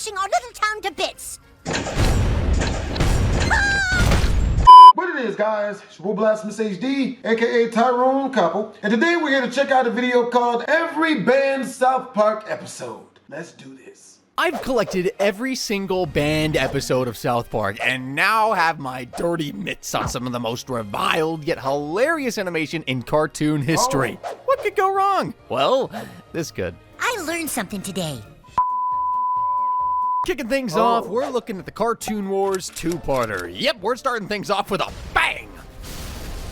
smashing our little town to bits. What it is, guys, it's your boy BlastphamousHD, aka Tyrone Couple, and today we're here to check out a video called Every Banned South Park Episode. Let's do this. I've collected every single banned episode of South Park and now have my dirty mitts on some of the most reviled yet hilarious animation in cartoon history. What could go wrong? Well, this could. I learned something today. Kicking things off, we're looking at the Cartoon Wars two-parter. Yep, we're starting things off with a bang!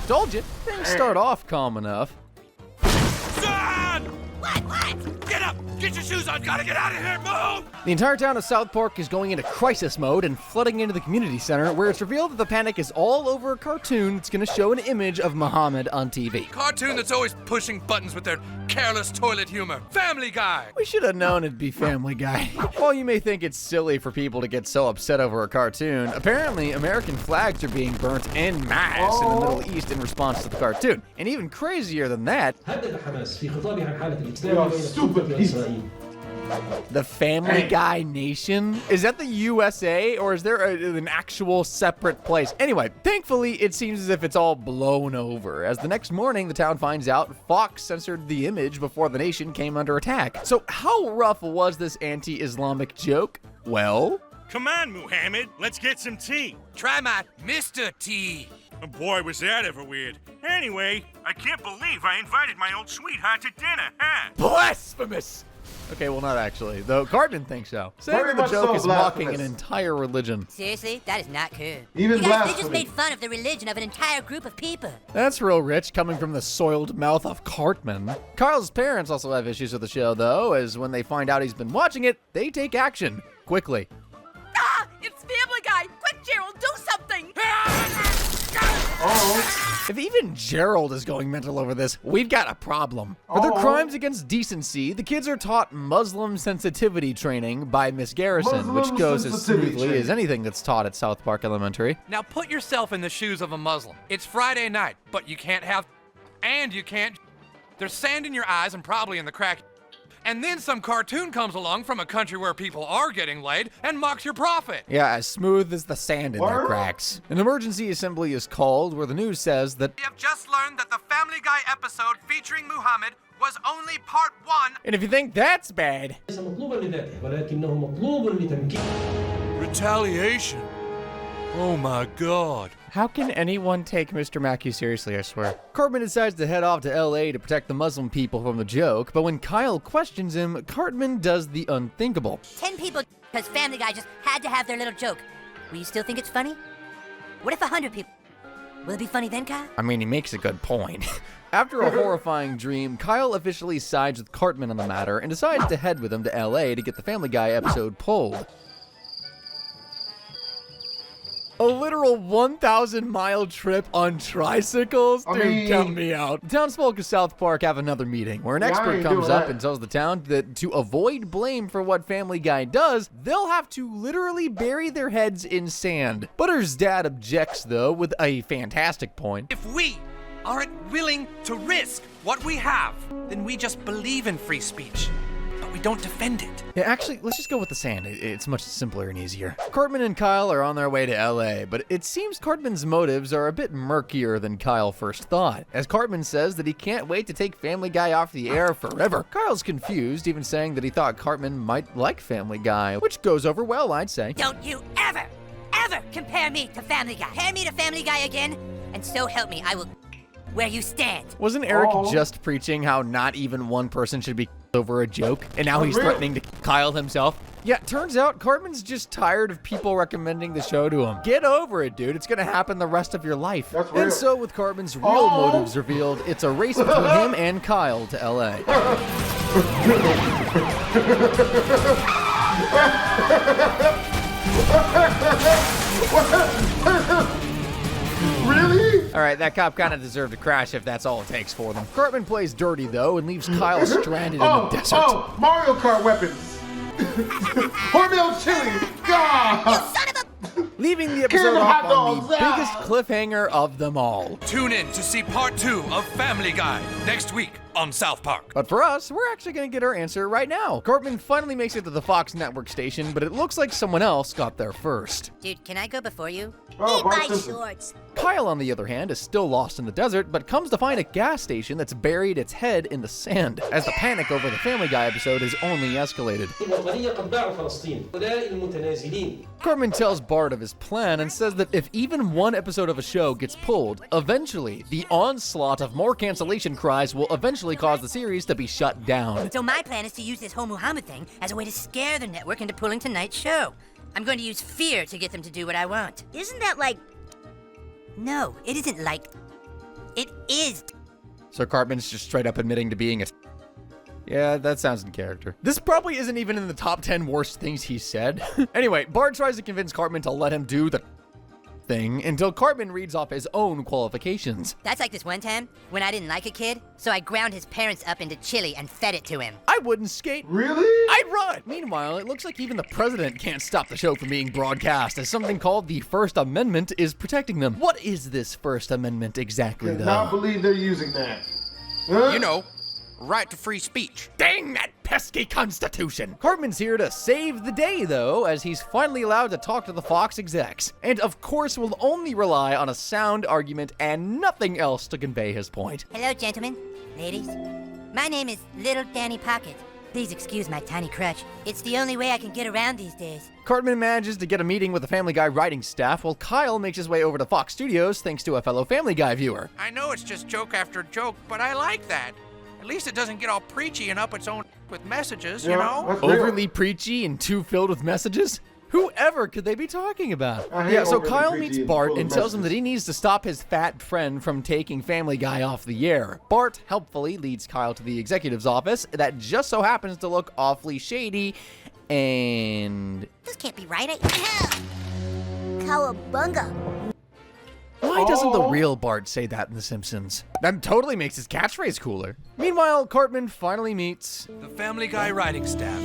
Told you, things start off calm enough. Son! What? Get up! Get your shoes on! Gotta get out of here! Move! The entire town of South Park is going into crisis mode and flooding into the community center, where it's revealed that the panic is all over a cartoon that's going to show an image of Muhammad on TV. Cartoon that's always pushing buttons with their careless toilet humor. Family Guy! We should have known it'd be Family Guy. While you may think it's silly for people to get so upset over a cartoon, apparently American flags are being burnt en masse in the Middle East in response to the cartoon. And even crazier than that, the Family Guy Nation? Is that the USA, or is there an actual separate place? Anyway, thankfully, it seems as if it's all blown over, as the next morning, the town finds out Fox censored the image before the nation came under attack. So how rough was this anti-Islamic joke? Well... Come on, Muhammad, let's get some tea. Try my Mr. T. Oh boy, was that ever weird. Anyway, I can't believe I invited my old sweetheart to dinner, huh? Blasphemous! Okay, well, not actually, though Cartman thinks so. Saying Very that the much joke so is mocking an blasphemous. entire religion. Seriously? That is not cool. Even You guys, they just blasphemy. made fun of the religion of an entire group of people. That's real rich, coming from the soiled mouth of Cartman. Kyle's parents also have issues with the show, though, as when they find out he's been watching it, they take action, quickly. Ah! It's Family Guy! Quick, Gerald, do something! If even Gerald is going mental over this, we've got a problem. For their crimes against decency, the kids are taught Muslim sensitivity training by Miss Garrison, which goes as smoothly as anything that's taught at South Park Elementary. Now put yourself in the shoes of a Muslim. It's Friday night, but you can't have... And you can't... There's sand in your eyes and probably in the crack. And then some cartoon comes along from a country where people are getting laid and mocks your profit. Yeah, as smooth as the sand in their cracks. An emergency assembly is called where the news says that... We have just learned that the Family Guy episode featuring Muhammad was only part 1. And if you think that's bad... Retaliation? Oh my God. How can anyone take Mr. Mackey seriously, I swear? Cartman decides to head off to LA to protect the Muslim people from the joke, but when Kyle questions him, Cartman does the unthinkable. 10 people because Family Guy just had to have their little joke. Will you still think it's funny? What if 100 people? Will it be funny then, Kyle? I mean, he makes a good point. After a horrifying dream, Kyle officially sides with Cartman on the matter and decides to head with him to LA to get the Family Guy episode pulled. A literal 1,000-mile trip on tricycles? Dude, count me out. The townsfolk of South Park have another meeting where an expert comes up and tells the town that to avoid blame for what Family Guy does, they'll have to literally bury their heads in sand. Butter's dad objects, though, with a fantastic point. If we aren't willing to risk what we have, then we just believe in free speech, but we don't defend it. Yeah, actually, let's just go with the sand. It's much simpler and easier. Cartman and Kyle are on their way to LA, but it seems Cartman's motives are a bit murkier than Kyle first thought, as Cartman says that he can't wait to take Family Guy off the air forever. Kyle's confused, even saying that he thought Cartman might like Family Guy, which goes over well, I'd say. Don't you ever compare me to Family Guy. Compare me to Family Guy again, and so help me, I will where you stand. Wasn't Eric just preaching how not even one person should be over a joke, and now he's threatening to Kyle himself? Yeah, turns out Cartman's just tired of people recommending the show to him. Get over it, dude. It's gonna happen the rest of your life. And so with Cartman's real motives revealed, it's a race between him and Kyle to LA. Really? All right, that cop kind of deserved to crash if that's all it takes for them. Cartman plays dirty, though, and leaves Kyle stranded in the desert. Oh, Mario Kart weapons. Hormel chili. God. Son of a... Leaving the episode off on the McDonald's. biggest cliffhanger of them all. Tune in to see part 2 of Family Guy next week on South Park. But for us, we're actually gonna get our answer right now. Cartman finally makes it to the Fox network station, but it looks like someone else got there first. Dude, can I go before you? Oh, Bart My Simpson. shorts. Kyle, on the other hand, is still lost in the desert, but comes to find a gas station that's buried its head in the sand, as the panic over the Family Guy episode has only escalated. Cartman tells Bart of his plan and says that if even one episode of a show gets pulled, eventually the onslaught of more cancellation cries will eventually cause the series to be shut down. So my plan is to use this whole Muhammad thing as a way to scare the network into pulling tonight's show. I'm going to use fear to get them to do what I want. Isn't that like... No, it isn't like... It is. So Cartman's just straight up admitting to being a... Yeah, that sounds in character. This probably isn't even in the top 10 worst things he said. Anyway, Bart tries to convince Cartman to let him do the thing until Cartman reads off his own qualifications. That's like this one time when I didn't like a kid, so I ground his parents up into chili and fed it to him. I wouldn't skate. Really? I'd run! Meanwhile, it looks like even the president can't stop the show from being broadcast, as something called the First Amendment is protecting them. What is this First Amendment exactly, Cannot though? believe they're using that. Huh? You know, right to free speech. Dang that pesky Constitution! Cartman's here to save the day, though, as he's finally allowed to talk to the Fox execs. And of course will only rely on a sound argument and nothing else to convey his point. Hello, gentlemen, ladies. My name is Little Danny Pocket. Please excuse my tiny crutch. It's the only way I can get around these days. Cartman manages to get a meeting with the Family Guy writing staff, while Kyle makes his way over to Fox Studios thanks to a fellow Family Guy viewer. I know it's just joke after joke, but I like that. At least it doesn't get all preachy and up its own with messages, you know? That's real. Overly preachy and too filled with messages? Whoever could they be talking about? I hate Yeah, so overly Kyle preachy meets and Bart full of and tells him that messages. he needs to stop his fat friend from taking Family Guy off the air. Bart helpfully leads Kyle to the executive's office that just so happens to look awfully shady, and... This can't be right. Cowabunga. Why doesn't the Oh. real Bart say that in The Simpsons? That totally makes his catchphrase cooler. Meanwhile, Cartman finally meets... The Family Guy writing staff.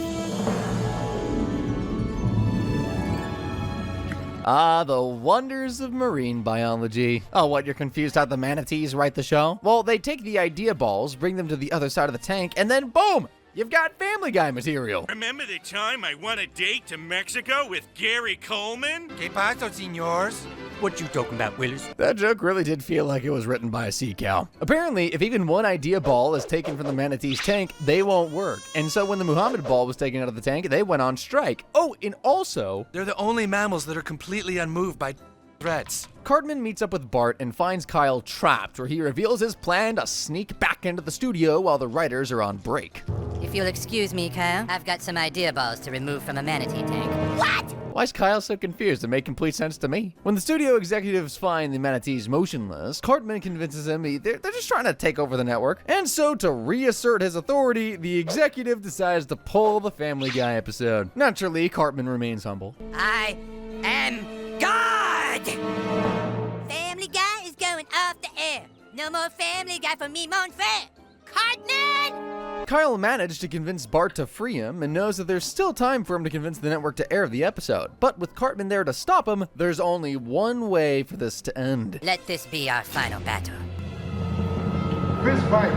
Ah, the wonders of marine biology. Oh, what, you're confused how the manatees write the show? Well, they take the idea balls, bring them to the other side of the tank, and then boom! You've got Family Guy material. Remember the time I won a date to Mexico with Gary Coleman? ¿Qué pasa, señores? What you talking about, Willis? That joke really did feel like it was written by a sea cow. Apparently, if even one idea ball is taken from the manatee's tank, they won't work. And so when the Muhammad ball was taken out of the tank, they went on strike. Oh, and also... They're the only mammals that are completely unmoved by threats. Cartman meets up with Bart and finds Kyle trapped, where he reveals his plan to sneak back into the studio while the writers are on break. If you'll excuse me, Kyle, I've got some idea balls to remove from a manatee tank. What? Why is Kyle so confused? It made complete sense to me. When the studio executives find the manatees motionless, Cartman convinces him they're just trying to take over the network. And so, to reassert his authority, the executive decides to pull the Family Guy episode. Naturally, Cartman remains humble. I am God! Family Guy is going off the air. No more Family Guy for me, mon frere. Cartman! Kyle managed to convince Bart to free him and knows that there's still time for him to convince the network to air the episode. But with Cartman there to stop him, there's only one way for this to end. Let this be our final battle. Fist fight.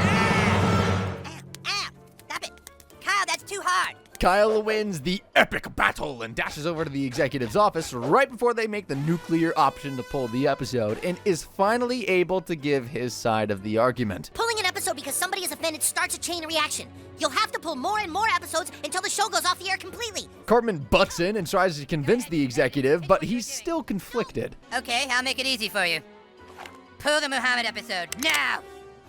Ow! Ow! Stop it! Kyle, that's too hard! Kyle wins the epic battle and dashes over to the executive's office right before they make the nuclear option to pull the episode, and is finally able to give his side of the argument. Pulling an episode because somebody is offended starts a chain reaction. You'll have to pull more and more episodes until the show goes off the air completely. Cartman butts in and tries to convince the executive, but he's still conflicted. Okay, I'll make it easy for you. Pull the Muhammad episode, now!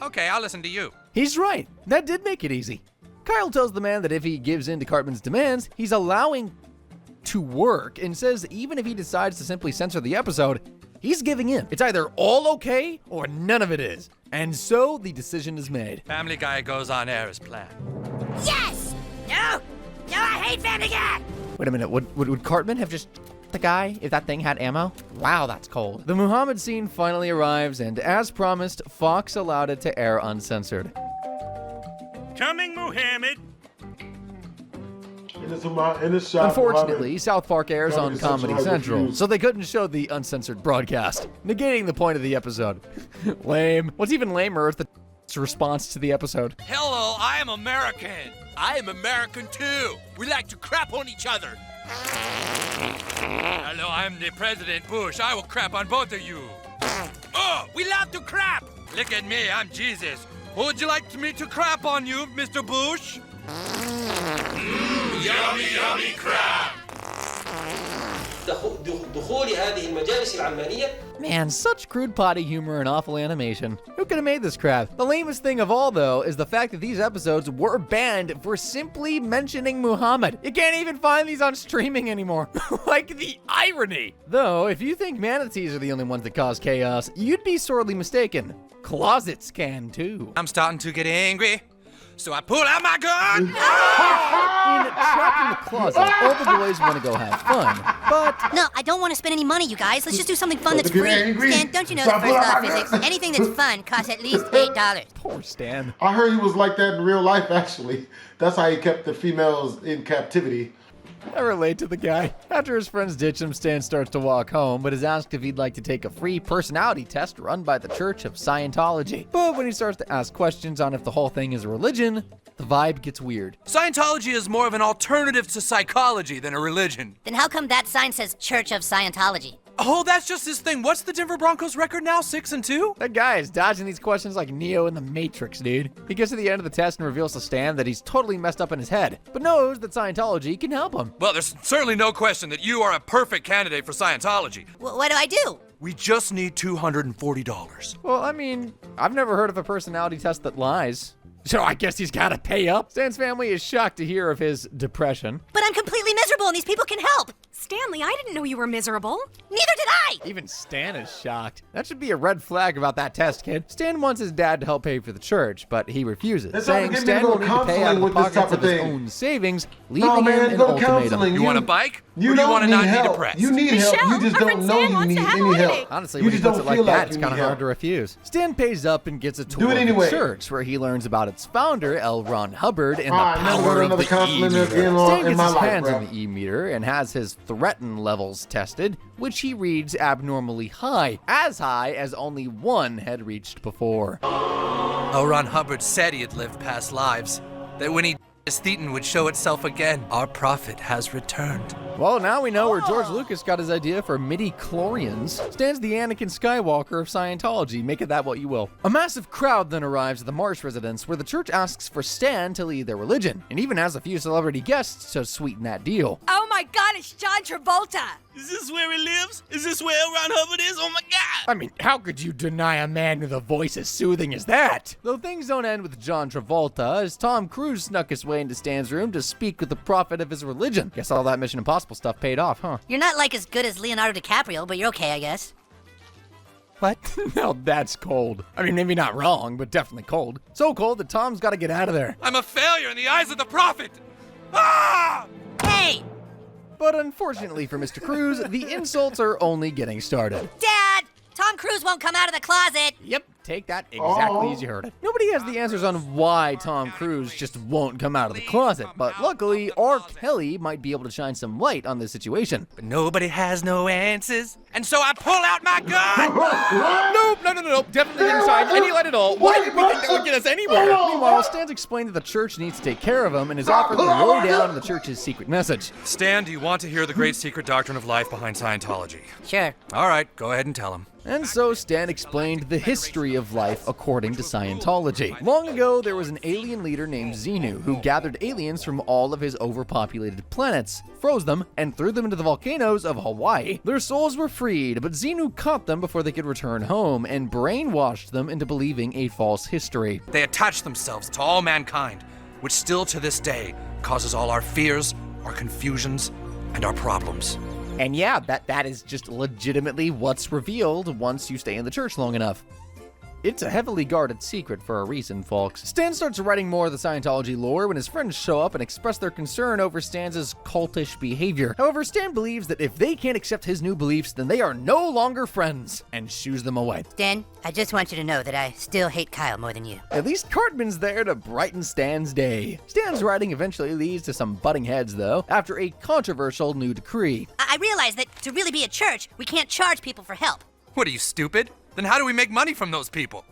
Okay, I'll listen to you. He's right. That did make it easy. Kyle tells the man that if he gives in to Cartman's demands, he's allowing to work, and says even if he decides to simply censor the episode, he's giving in. It's either all okay or none of it is. And so the decision is made. Family Guy goes on air as planned. Yes! No! No, I hate Family Guy! Wait a minute, would Cartman have just the guy if that thing had ammo? Wow, that's cold. The Muhammad scene finally arrives, and as promised, Fox allowed it to air uncensored. Coming, Muhammad. In this shot, Unfortunately, South Park airs on Comedy Central Comedy has Central, refused. so they couldn't show the uncensored broadcast, negating the point of the episode. Lame. What's even lamer is the host's response to the episode. Hello, I am American. I am American too. We like to crap on each other. Hello, I'm the President Bush. I will crap on both of you. Oh, we love to crap. Look at me, I'm Jesus. Who would you like me to crap on you, Mr. Bush? Yummy, yummy crap. دخول هذه المجالس العلمانية. Man, such crude potty humor and awful animation. Who could have made this crap? The lamest thing of all, though, is the fact that these episodes were banned for simply mentioning Muhammad. You can't even find these on streaming anymore. Like, the irony! Though, if you think manatees are the only ones that cause chaos, you'd be sorely mistaken. Closets can, too. I'm starting to get angry, so I pull out my gun. Trapped in the closet, all the boys want to go have fun, but... No, I don't want to spend any money, you guys. Let's just do something fun that's Get free. angry. Stan, don't you know the first law of physics? Anything that's fun costs at least $8. Poor Stan. I heard he was like that in real life, actually. That's how he kept the females in captivity. I relate to the guy. After his friends ditch him, Stan starts to walk home, but is asked if he'd like to take a free personality test run by the Church of Scientology. But when he starts to ask questions on if the whole thing is a religion, the vibe gets weird. Scientology is more of an alternative to psychology than a religion. Then how come that sign says Church of Scientology? Oh, that's just his thing. What's the Denver Broncos record now? 6-2? That guy is dodging these questions like Neo in the Matrix, dude. He gets to the end of the test and reveals to Stan that he's totally messed up in his head, but knows that Scientology can help him. Well, there's certainly no question that you are a perfect candidate for Scientology. What do I do? We just need $240. Well, I mean, I've never heard of a personality test that lies. So I guess he's gotta pay up. Stan's family is shocked to hear of his depression. But I'm completely miserable and these people can help. Stanley, I didn't know you were miserable. Neither did I. Even Stan is shocked. That should be a red flag about that test, kid. Stan wants his dad to help pay for the church, but he refuses, That's how saying we get Stan me to will go need to pay out of the counseling with this pockets type of of his thing. own savings, leaving No, him man, an go to ultimatum. counseling. You want a bike? You or do you want to don't not need be help. depressed? You need help. Michelle, You just our don't friend know Stan you wants need to have any a help. wedding. Honestly, You when he just puts don't it like feel that, like it's you kind of need hard help. to refuse. Stan pays up and gets a tour Do it of anyway. the church, where he learns about its founder, L. Ron Hubbard, and the Alright, never go power to of another the counseling E-meter. again Stan in gets my his life, hands bro. on the E-meter and has his threaten levels tested, which he reads abnormally high, as high as only one had reached before. L. Ron Hubbard said he had lived past lives, that when he his thetan would show itself again. Our prophet has returned. Well, now we know where George Lucas got his idea for midi-chlorians. Stan's the Anakin Skywalker of Scientology, make of that what you will. A massive crowd then arrives at the Marsh residence, where the church asks for Stan to lead their religion, and even has a few celebrity guests to sweeten that deal. Oh my God, it's John Travolta. Is this where he lives? Is this where L. Ron Hubbard is? Oh my God! I mean, how could you deny a man with a voice as soothing as that? Though things don't end with John Travolta, as Tom Cruise snuck his way into Stan's room to speak with the prophet of his religion. Guess all that Mission Impossible stuff paid off, huh? You're not like as good as Leonardo DiCaprio, but you're okay, I guess. What? Now that's cold. I mean, maybe not wrong, but definitely cold. So cold that Tom's gotta get out of there. I'm a failure in the eyes of the prophet! Ah! Hey! But unfortunately for Mr. Cruise, the insults are only getting started. Dad! Tom Cruise won't come out of the closet! Yep, take that exactly as you heard it. Nobody has the answers on why Tom Cruise just won't come out of the closet, but luckily, R. Kelly might be able to shine some light on this situation. But nobody has no answers, and so I pull out my gun! Nope, definitely didn't shine any light at all. Why did we think that would get us anywhere? Meanwhile, Stan's explained that the church needs to take care of him and is offered the lowdown on the church's secret message. Stan, do you want to hear the great secret doctrine of life behind Scientology? Sure. All right, go ahead and tell him. And so Stan explained the history of life according to Scientology. Long ago, there was an alien leader named Xenu who gathered aliens from all of his overpopulated planets, froze them, and threw them into the volcanoes of Hawaii. Their souls were freed, but Xenu caught them before they could return home and brainwashed them into believing a false history. They attach themselves to all mankind, which still to this day causes all our fears, our confusions, and our problems. And yeah, that is just legitimately what's revealed once you stay in the church long enough. It's a heavily guarded secret for a reason, folks. Stan starts writing more of the Scientology lore when his friends show up and express their concern over Stan's cultish behavior. However, Stan believes that if they can't accept his new beliefs, then they are no longer friends, and shoos them away. Stan, I just want you to know that I still hate Kyle more than you. At least Cartman's there to brighten Stan's day. Stan's writing eventually leads to some butting heads, though, after a controversial new decree. I realize that to really be a church, we can't charge people for help. What are you, stupid? Then how do we make money from those people?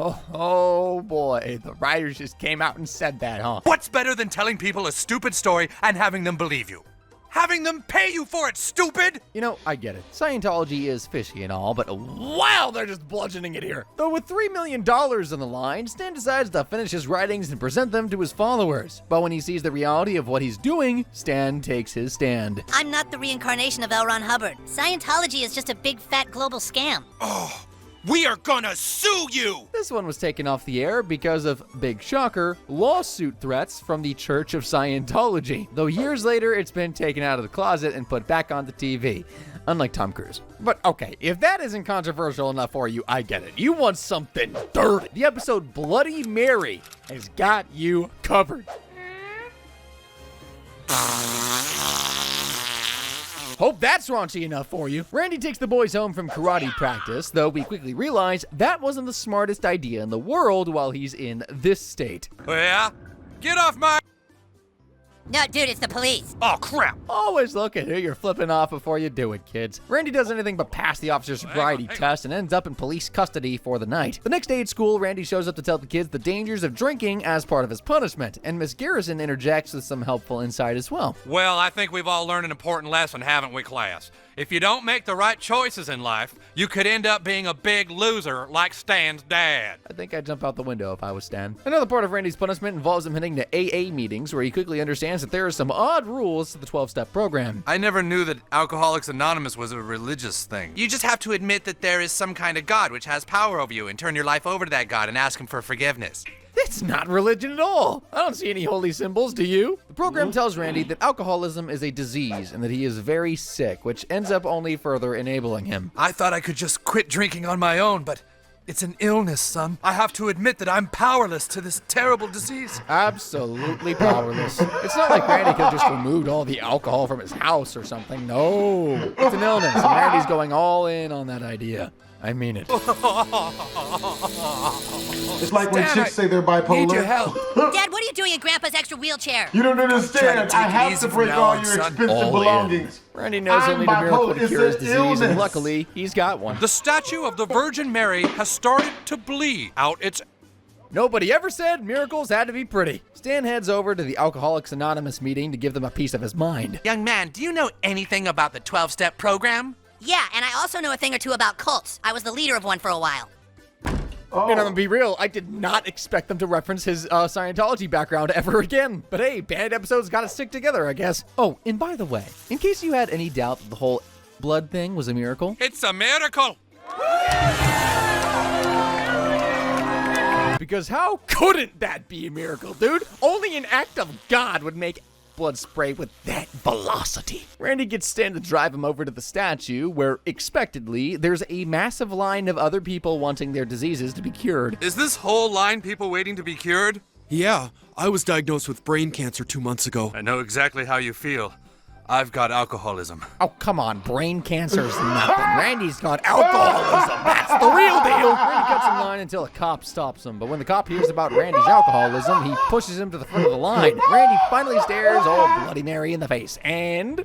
Oh boy, the writers just came out and said that, huh? What's better than telling people a stupid story and having them believe you? Having them pay you for it, stupid! You know, I get it. Scientology is fishy and all, but wow, they're just bludgeoning it here. Though with $3 million on the line, Stan decides to finish his writings and present them to his followers. But when he sees the reality of what he's doing, Stan takes his stand. I'm not the reincarnation of L. Ron Hubbard. Scientology is just a big fat global scam. Oh, we are gonna sue you! This one was taken off the air because of, big shocker, lawsuit threats from the Church of Scientology. Though years later, it's been taken out of the closet and put back on the TV. Unlike Tom Cruise. But okay, if that isn't controversial enough for you, I get it. You want something dirty. The episode Bloody Mary has got you covered. Hope that's raunchy enough for you. Randy takes the boys home from karate practice, though we quickly realize that wasn't the smartest idea in the world while he's in this state. Oh, yeah? Get off my... No, dude, it's the police. Oh, crap. Always look at who you're flipping off before you do it, kids. Randy does anything but pass the officer's sobriety test and ends up in police custody for the night. The next day at school, Randy shows up to tell the kids the dangers of drinking as part of his punishment, and Miss Garrison interjects with some helpful insight as well. Well, I think we've all learned an important lesson, haven't we, class? If you don't make the right choices in life, you could end up being a big loser like Stan's dad. I think I'd jump out the window if I was Stan. Another part of Randy's punishment involves him heading to AA meetings, where he quickly understands that there are some odd rules to the 12-step program. I never knew that Alcoholics Anonymous was a religious thing. You just have to admit that there is some kind of God which has power over you and turn your life over to that God and ask him for forgiveness. It's not religion at all. I don't see any holy symbols, do you? The program tells Randy that alcoholism is a disease and that he is very sick, which ends up only further enabling him. I thought I could just quit drinking on my own, but it's an illness, son. I have to admit that I'm powerless to this terrible disease. Absolutely powerless. It's not like Randy could have just removed all the alcohol from his house or something. No, it's an illness, and Randy's going all in on that idea. I mean it. It's like when chicks say they're bipolar. Need your help. Dad, what are you doing in Grandpa's extra wheelchair? You don't understand. take I it have easy to from break now all on, your son. expensive All in. belongings. Randy knows I'm he'll need a miracle bipolar. to It's cure his an disease, illness. and luckily, he's got one. The statue of the Virgin Mary has started to bleed out its... Nobody ever said miracles had to be pretty. Stan heads over to the Alcoholics Anonymous meeting to give them a piece of his mind. Young man, do you know anything about the 12-step program? Yeah, and I also know a thing or two about cults. I was the leader of one for a while. Oh. And I'm gonna be real, I did not expect them to reference his Scientology background ever again. But hey, band episodes gotta stick together, I guess. Oh, and by the way, in case you had any doubt that the whole blood thing was a miracle, It's a miracle! because how couldn't that be a miracle, dude? Only an act of God would make blood spray with that velocity. Randy gets Stan to drive him over to the statue, where, expectedly, there's a massive line of other people wanting their diseases to be cured. Is this whole line people waiting to be cured? Yeah, I was diagnosed with brain cancer 2 months ago. I know exactly how you feel. I've got alcoholism. Oh, come on, brain cancer's nothing. Randy's got alcoholism. That's the real deal. Randy cuts in line until a cop stops him, but when the cop hears about Randy's alcoholism, he pushes him to the front of the line. Randy finally stares old Bloody Mary in the face, and...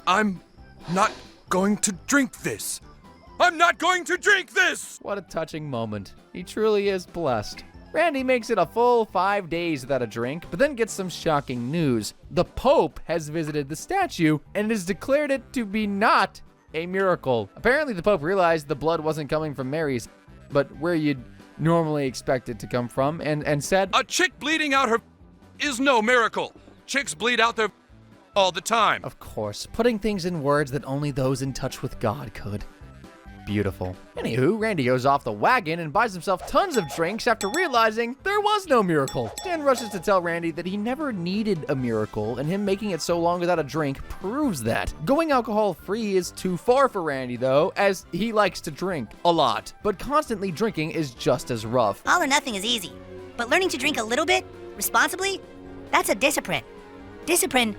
I'm not going to drink this. I'm not going to drink this! what a touching moment. He truly is blessed. Randy makes it a full 5 days without a drink, but then gets some shocking news. The Pope has visited the statue and has declared it to be not a miracle. Apparently, the Pope realized the blood wasn't coming from Mary's, but where you'd normally expect it to come from, and said, A chick bleeding out her is no miracle. Chicks bleed out their all the time. of course, putting things in words that only those in touch with God could. Beautiful. Anywho, Randy goes off the wagon and buys himself tons of drinks after realizing there was no miracle. Stan rushes to tell Randy that he never needed a miracle, and him making it so long without a drink proves that. Going alcohol-free is too far for Randy, though, as he likes to drink a lot. But constantly drinking is just as rough. All or nothing is easy. But learning to drink a little bit, responsibly, that's a discipline. Discipline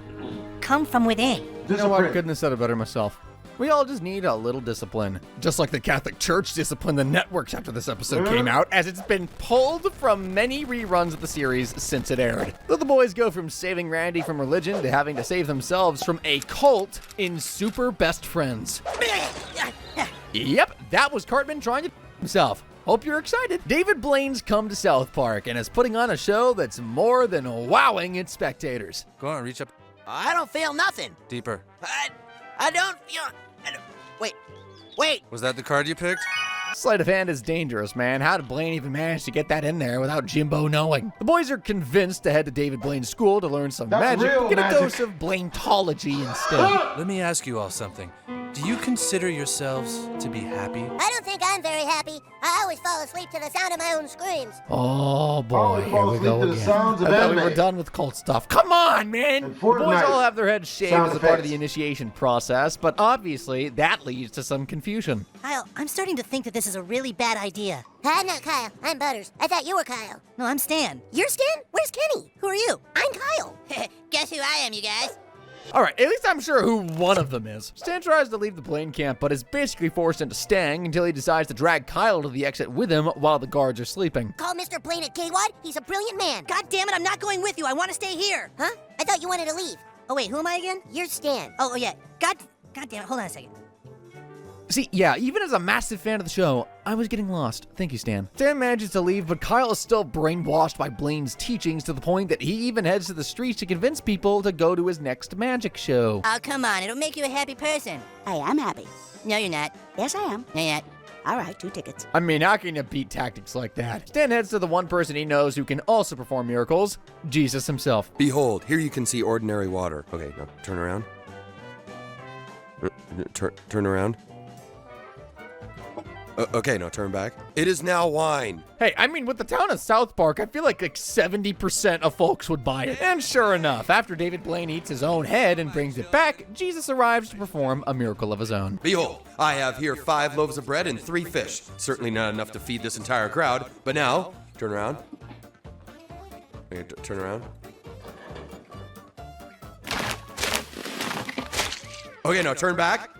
come from within. You know what? I couldn't have said it better myself. We all just need a little discipline. Just like the Catholic Church disciplined the networks after this episode came out, as it's been pulled from many reruns of the series since it aired. Though the boys go from saving Randy from religion to having to save themselves from a cult in Super Best Friends. Yep, that was Cartman trying to himself. Hope you're excited. David Blaine's come to South Park and is putting on a show that's more than wowing its spectators. Go on, reach up I don't feel nothing. deeper. I don't feel... Wait. Was that the card you picked? Sleight of hand is dangerous, man. How did Blaine even manage to get that in there without Jimbo knowing? The boys are convinced to head to David Blaine's school to learn some magic, real get magic. a dose of Blaintology instead. Let me ask you all something. Do you consider yourselves to be happy? I don't think I'm very happy. I always fall asleep to the sound of my own screams. Oh boy, Always here fall we asleep go to the again. sounds of I thought we anime. were done with cult stuff. Come on, man! And The boys Fortnite all have their heads shaved sound as a part of effects. the initiation process, but obviously that leads to some confusion. Kyle, I'm starting to think that this is a really bad idea. I'm not Kyle. I'm Butters. I thought you were Kyle. No, I'm Stan. You're Stan? Where's Kenny? Who are you? I'm Kyle. Guess who I am, you guys? Alright, at least I'm sure who one of them is. Stan tries to leave the Blaine camp, but is basically forced into staying until he decides to drag Kyle to the exit with him while the guards are sleeping. Call Mr. Blaine at K-Wad. He's a brilliant man. God damn it, I'm not going with you. I want to stay here. Huh? I thought you wanted to leave. Oh, wait, who am I again? You're Stan. Oh, yeah. God damn it. Hold on a second. See, yeah, even as a massive fan of the show, I was getting lost. Thank you, Stan. Stan manages to leave, but Kyle is still brainwashed by Blaine's teachings to the point that he even heads to the streets to convince people to go to his next magic show. Oh, come on. It'll make you a happy person. Hey, I'm happy. No, you're not. Yes, I am. No, you're not. All right, 2 tickets. I mean, how can you beat tactics like that? Stan heads to the one person he knows who can also perform miracles, Jesus himself. Behold, here you can see ordinary water. Okay, now turn around. Turn around. Okay, now turn back. It is now wine. Hey, I mean, with the town of South Park, I feel like 70% of folks would buy it. And sure enough, after David Blaine eats his own head and brings it back, Jesus arrives to perform a miracle of his own. Behold, I have here 5 loaves of bread and 3 fish. Certainly not enough to feed this entire crowd. But now, turn around. Okay, turn around. Okay, now turn back.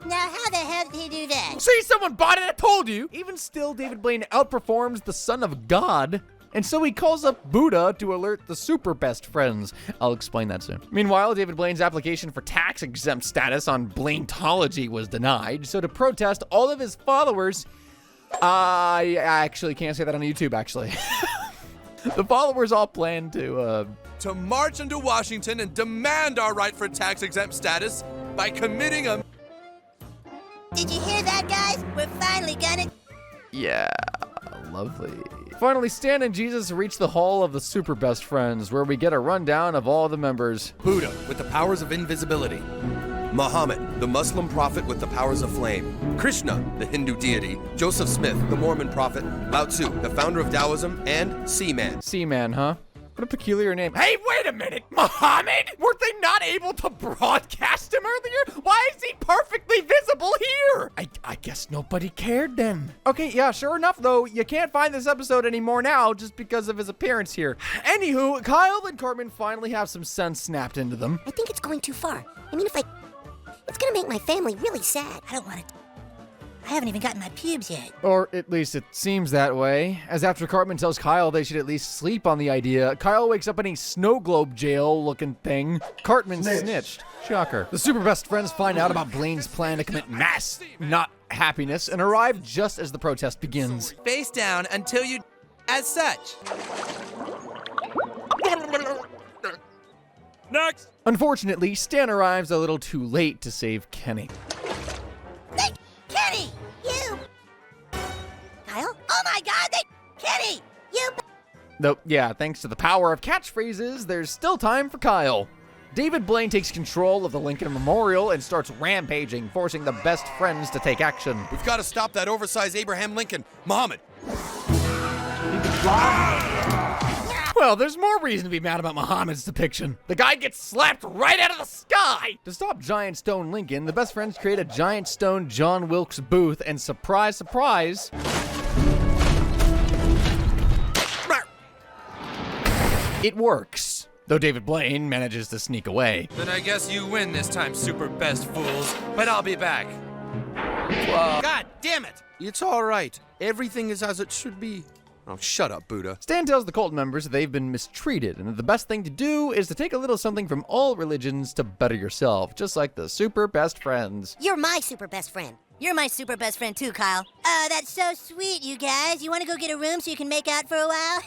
Now, how the hell did he do that? See, someone bought it, I told you! Even still, David Blaine outperforms the Son of God, and so he calls up Buddha to alert the super best friends. I'll explain that soon. Meanwhile, David Blaine's application for tax-exempt status on Blaintology was denied, so to protest, all of his followers... I actually can't say that on YouTube, actually. The followers all plan to march into Washington and demand our right for tax-exempt status by committing a... Did you hear that, guys? We're finally gonna... Yeah, lovely. Finally, Stan and Jesus reach the Hall of the Super Best Friends, where we get a rundown of all the members. Buddha with the powers of invisibility. Muhammad, the Muslim prophet with the powers of flame. Krishna, the Hindu deity. Joseph Smith, the Mormon prophet. Lao Tzu, the founder of Taoism. And Seaman. Seaman, huh? What a peculiar name. Hey, wait a minute! Muhammad? Were they not able to broadcast him earlier? Why is he perfectly visible here? I guess nobody cared then. Okay, yeah, sure enough, though, you can't find this episode anymore now just because of his appearance here. Anywho, Kyle and Cartman finally have some sense snapped into them. I think it's going too far. I mean, it's gonna make my family really sad. I don't want it. I haven't even gotten my pubes yet. Or at least it seems that way, as after Cartman tells Kyle they should at least sleep on the idea, Kyle wakes up in a snow globe jail-looking thing. Cartman snitched. Shocker. The super best friends find out about Blaine's plan to commit mass not happiness and arrive just as the protest begins. Face down until you... as such. Next! Unfortunately, Stan arrives a little too late to save Kenny. Kenny! You! Kyle? Oh my god, Kenny! You... Though, yeah, thanks to the power of catchphrases, there's still time for Kyle. David Blaine takes control of the Lincoln Memorial and starts rampaging, forcing the best friends to take action. We've got to stop that oversized Abraham Lincoln. Muhammad. Well, there's more reason to be mad about Muhammad's depiction. The guy gets slapped right out of the sky! To stop Giant Stone Lincoln, the best friends create a giant stone John Wilkes Booth, and surprise, surprise... it works. though David Blaine manages to sneak away. Then I guess you win this time, super best fools. But I'll be back. Whoa. God damn it! It's all right. Everything is as it should be. Oh, shut up, Buddha. Stan tells the cult members that they've been mistreated and that the best thing to do is to take a little something from all religions to better yourself, just like the super best friends. You're my super best friend. You're my super best friend too, Kyle. Oh, that's so sweet, you guys. You want to go get a room so you can make out for a while?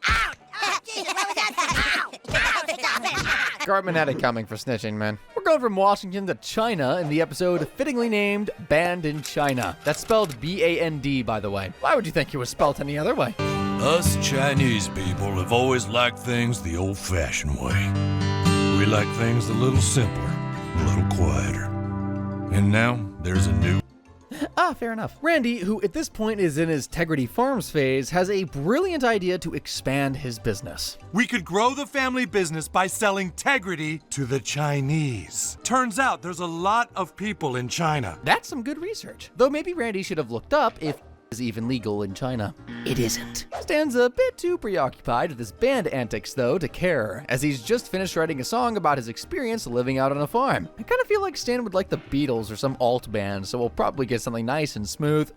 Ouch! Oh, Jesus, what was that? Ow! Cartman had it coming for snitching, man. We're going from Washington to China in the episode fittingly named Banned in China. That's spelled B-A-N-D, by the way. Why would you think it was spelled any other way? Us Chinese people have always liked things the old-fashioned way. We like things a little simpler, a little quieter. And now, there's a new... Fair enough. Randy, who at this point is in his Tegrity Farms phase, has a brilliant idea to expand his business. We could grow the family business by selling Tegrity to the Chinese. Turns out there's a lot of people in China. That's some good research. Though maybe Randy should have looked up if is even legal in China. It isn't. Stan's a bit too preoccupied with his band antics, though, to care, as he's just finished writing a song about his experience living out on a farm. I kind of feel like Stan would like the Beatles or some alt band, so we'll probably get something nice and smooth.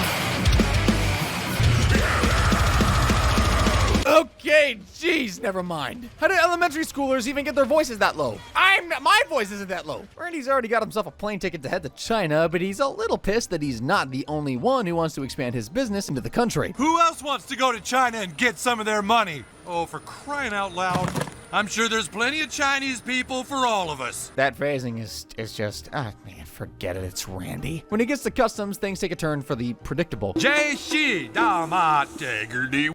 Okay, jeez, never mind. How do elementary schoolers even get their voices that low? My voice isn't that low. Randy's already got himself a plane ticket to head to China, but he's a little pissed that he's not the only one who wants to expand his business into the country. Who else wants to go to China and get some of their money? Oh, for crying out loud. I'm sure there's plenty of Chinese people for all of us. That phrasing is just, man, forget it, it's Randy. When he gets to customs, things take a turn for the predictable. Jai Dama Tegrity.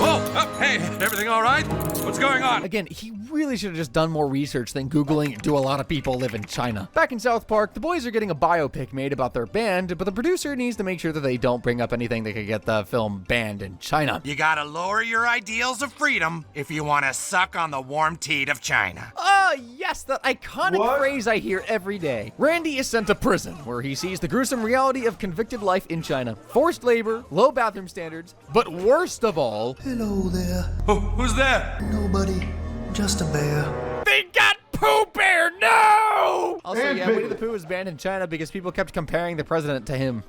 Oh, hey, everything all right? What's going on? Again, he really should have just done more research than Googling, do a lot of people live in China? Back in South Park, the boys are getting a biopic made about their band, but the producer needs to make sure that they don't bring up anything that could get the film banned in China. You gotta lower your ideals of freedom if you want to suck on the warm teat of China. Oh, yes, that iconic phrase I hear every day. Randy is sent to prison, where he sees the gruesome reality of convicted life in China. Forced labor, low bathroom standards, but worst of all... Hello there. Who's that? Nobody, just a bear. They got Pooh Bear, no! Also, yeah, Winnie the Pooh was banned in China because people kept comparing the president to him.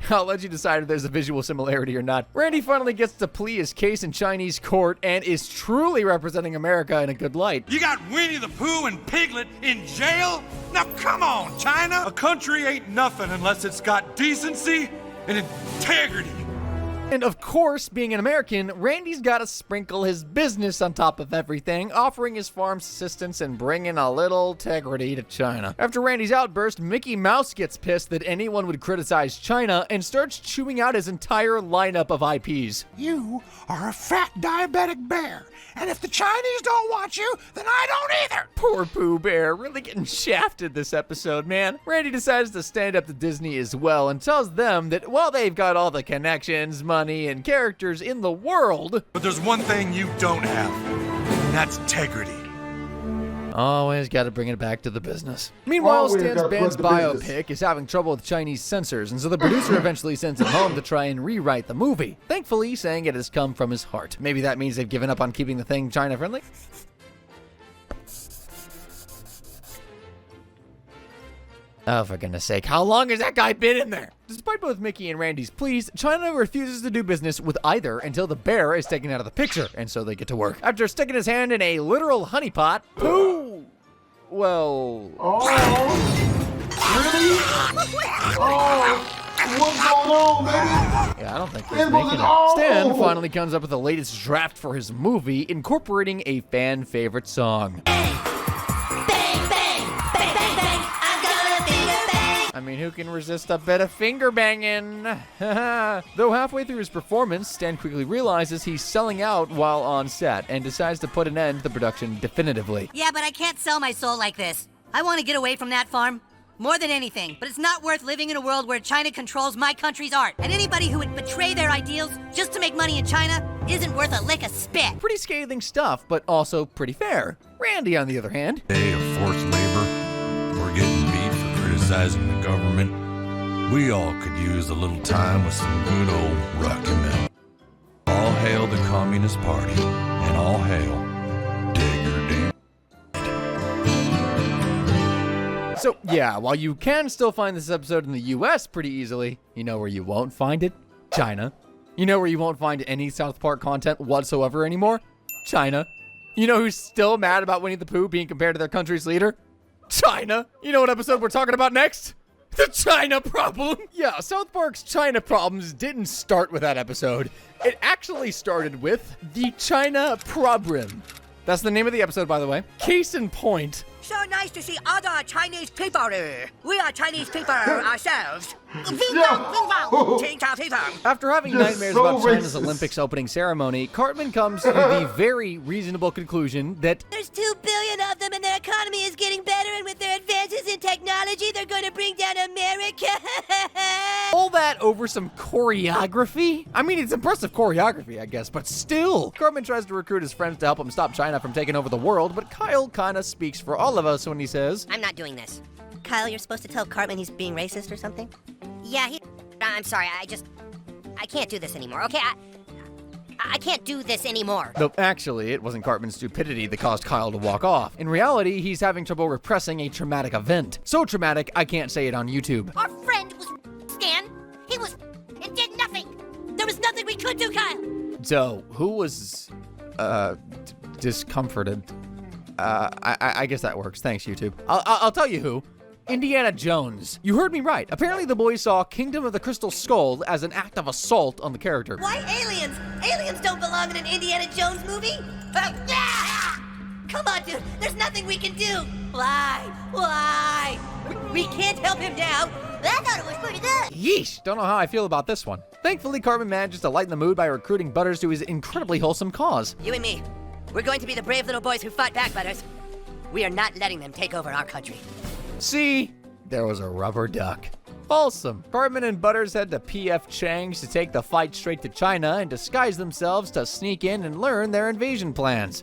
I'll let you decide if there's a visual similarity or not. Randy finally gets to plea his case in Chinese court and is truly representing America in a good light. You got Winnie the Pooh and Piglet in jail? Now come on, China! A country ain't nothing unless it's got decency and integrity. And of course, being an American, Randy's got to sprinkle his business on top of everything, offering his farm's assistance and bringing a little integrity to China. After Randy's outburst, Mickey Mouse gets pissed that anyone would criticize China and starts chewing out his entire lineup of IPs. You are a fat diabetic bear, and if the Chinese don't want you, then I don't either. Poor Pooh Bear, really getting shafted this episode, man. Randy decides to stand up to Disney as well and tells them that while they've got all the connections, money, and characters in the world, but there's one thing you don't have, and that's integrity. Always got to bring it back to the business. Meanwhile, Stan's band's biopic is having trouble with Chinese censors, and so the producer eventually sends him home to try and rewrite the movie. Thankfully, saying it has come from his heart. Maybe that means they've given up on keeping the thing China-friendly? Oh, for goodness sake, how long has that guy been in there? Despite both Mickey and Randy's pleas, China refuses to do business with either until the bear is taken out of the picture, and so they get to work. After sticking his hand in a literal honeypot, Pooh... well... Oh, really? Oh, what's going on, baby? Yeah, I don't think he's making it. Stan finally comes up with the latest draft for his movie, incorporating a fan-favorite song. I mean, who can resist a bit of finger banging? Though halfway through his performance, Stan quickly realizes he's selling out while on set and decides to put an end to the production definitively. Yeah, but I can't sell my soul like this. I want to get away from that farm. More than anything, but it's not worth living in a world where China controls my country's art. And anybody who would betray their ideals just to make money in China isn't worth a lick of spit. Pretty scathing stuff, but also pretty fair. Randy, on the other hand... Day of forced labor, we're getting beat for criticizing the government. We all could use a little time with some good old Rocky Mountain. All hail the Communist Party, and all hail Digger Dan. So, yeah, while you can still find this episode in the US pretty easily, you know where you won't find it? China. You know where you won't find any South Park content whatsoever anymore? China. You know who's still mad about Winnie the Pooh being compared to their country's leader? China. You know what episode we're talking about next? The China problem. Yeah, South Park's China problems didn't start with that episode. It actually started with the China problem. That's the name of the episode, by the way. Case in point. So nice to see other Chinese people. We are Chinese people ourselves. After having nightmares so about China's racist. Olympics opening ceremony, Cartman comes to the very reasonable conclusion that There's 2 billion of them and their economy is getting better, and with their advances in technology, they're going to bring down America. all that over some choreography? I mean, it's impressive choreography, I guess, but still. Cartman tries to recruit his friends to help him stop China from taking over the world, but Kyle kinda speaks for all of us when he says, I'm not doing this. Kyle, you're supposed to tell Cartman he's being racist or something? Yeah, I'm sorry, I can't do this anymore, okay? I can't do this anymore. Though actually, it wasn't Cartman's stupidity that caused Kyle to walk off. In reality, he's having trouble repressing a traumatic event. So traumatic, I can't say it on YouTube. Our friend was Stan. He was and did nothing. There was nothing we could do, Kyle. So, who was, discomforted? I guess that works. Thanks, YouTube. I'll tell you who. Indiana Jones. You heard me right. Apparently the boys saw Kingdom of the Crystal Skull as an act of assault on the character. Why aliens? Aliens don't belong in an Indiana Jones movie. Come on, dude. There's nothing we can do. Why? We can't help him now. I thought it was pretty good. Yeesh, don't know how I feel about this one. Thankfully, Cartman manages to lighten the mood by recruiting Butters to his incredibly wholesome cause. You and me, we're going to be the brave little boys who fought back, Butters. We are not letting them take over our country. See? There was a rubber duck. Wholesome. Cartman and Butters head to P.F. Chang's to take the fight straight to China and disguise themselves to sneak in and learn their invasion plans.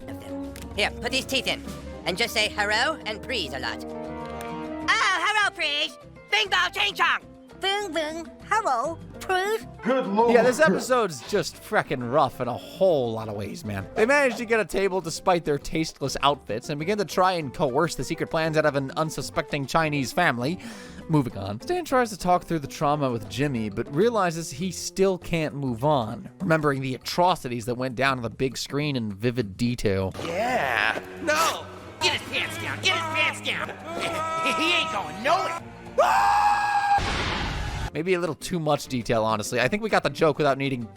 Here, put these teeth in, and just say hello and please a lot. Oh, hello, please. Bing bong ching chong. Bing, bing. Hello, please. Good lord. Yeah, this episode's just freckin' rough in a whole lot of ways, man. They managed to get a table despite their tasteless outfits and begin to try and coerce the secret plans out of an unsuspecting Chinese family. Moving on. Stan tries to talk through the trauma with Jimmy, but realizes he still can't move on, remembering the atrocities that went down on the big screen in vivid detail. Yeah. No. Get his pants down. Get his pants down. He ain't going nowhere. Maybe a little too much detail, honestly. I think we got the joke without needing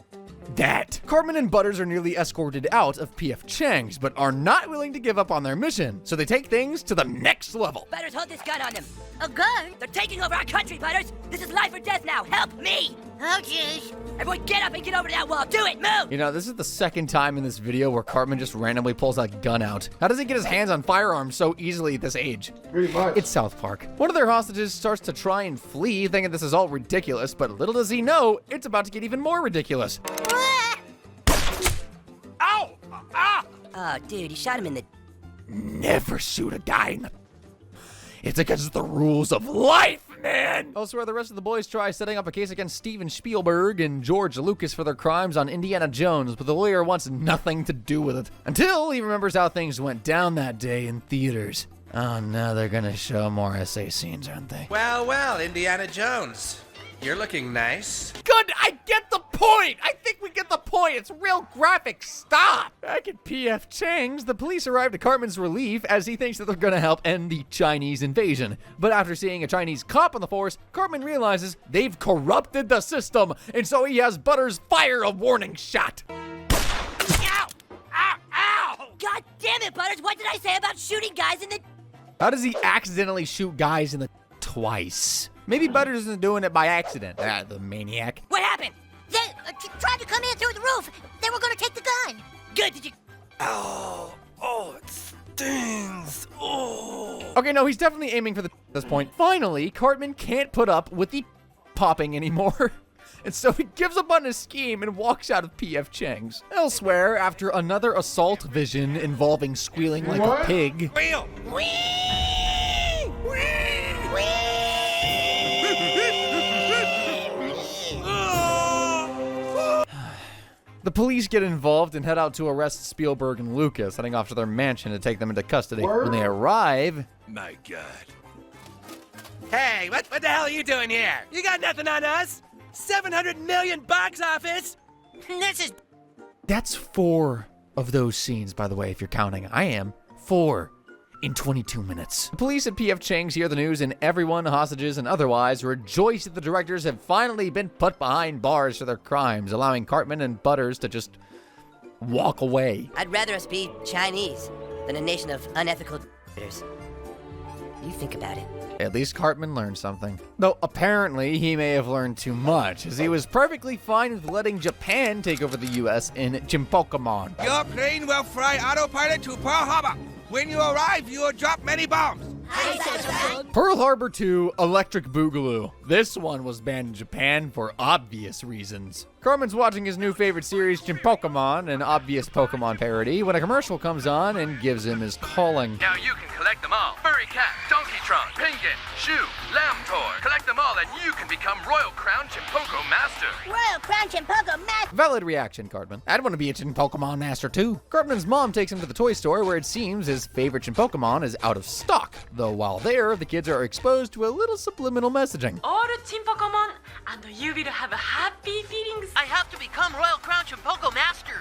that. Cartman and Butters are nearly escorted out of P.F. Chang's, but are not willing to give up on their mission, so they take things to the next level. Butters, hold this gun on them. A gun? They're taking over our country, Butters. This is life or death now. Help me. Oh, jeez. Everyone get up and get over to that wall. Do it. Move. You know, this is the second time in this video where Cartman just randomly pulls a gun out. How does he get his hands on firearms so easily at this age? Pretty much. It's South Park. One of their hostages starts to try and flee, thinking this is all ridiculous, but little does he know, it's about to get even more ridiculous. Ow! Ah! Oh, dude, you shot him in the... Never shoot a guy in the... It's against the rules of life, man! Elsewhere, the rest of the boys try setting up a case against Steven Spielberg and George Lucas for their crimes on Indiana Jones, but the lawyer wants nothing to do with it. Until he remembers how things went down that day in theaters. Oh no, they're gonna show more essay scenes, aren't they? Well, Indiana Jones. You're looking nice. Good, I get the point! I think we get the point! It's real graphic, stop! Back at P.F. Chang's, the police arrive to Cartman's relief as he thinks that they're gonna help end the Chinese invasion. But after seeing a Chinese cop on the force, Cartman realizes they've corrupted the system, and so he has Butters fire a warning shot. Ow! Ow! Ow! God damn it, Butters. What did I say about shooting guys in the... How does he accidentally shoot guys in the twice? Maybe Butters isn't doing it by accident. The maniac. What happened? They tried to come in through the roof. They were going to take the gun. Good, did you... Oh, it stings. Oh. Okay, no, he's definitely aiming for the at this point. Finally, Cartman can't put up with the popping anymore. And so he gives up on his scheme and walks out of P.F. Chang's. Elsewhere, after another assault vision involving squealing like a pig. Wheel! The police get involved and head out to arrest Spielberg and Lucas, heading off to their mansion to take them into custody. When they arrive... My God. Hey, what the hell are you doing here? You got nothing on us? 700 million box office? This is... That's 4 of those scenes, by the way, if you're counting. I am. 4 in 22 minutes. The police at P.F. Chang's hear the news, and everyone, hostages and otherwise, rejoice that the directors have finally been put behind bars for their crimes, allowing Cartman and Butters to just walk away. I'd rather us be Chinese than a nation of unethical d***ers. You think about it. At least Cartman learned something. Though apparently he may have learned too much, as he was perfectly fine with letting Japan take over the US in Chinpokomon. Your plane will fly autopilot to Pearl Harbor. When you arrive, you will drop many bombs. Pearl Harbor 2, Electric Boogaloo. This one was banned in Japan for obvious reasons. Cartman's watching his new favorite series, Chinpokomon, an obvious Pokemon parody, when a commercial comes on and gives him his calling. Now you can collect them all. Furry Cat, Donkeytron, Penguin, Shoe, Lamtor. Collect them all and you can become Royal Crown Chimpoko Master. Royal Crown Chimpoko Master. Valid reaction, Cartman. I'd want to be a Chinpokomon Master too. Cartman's mom takes him to the toy store where it seems his favorite Chinpokomon is out of stock. Though while there, the kids are exposed to a little subliminal messaging. All Chinpokomon, and you will have happy feelings. I have to become Royal Crown Chimpoko Master.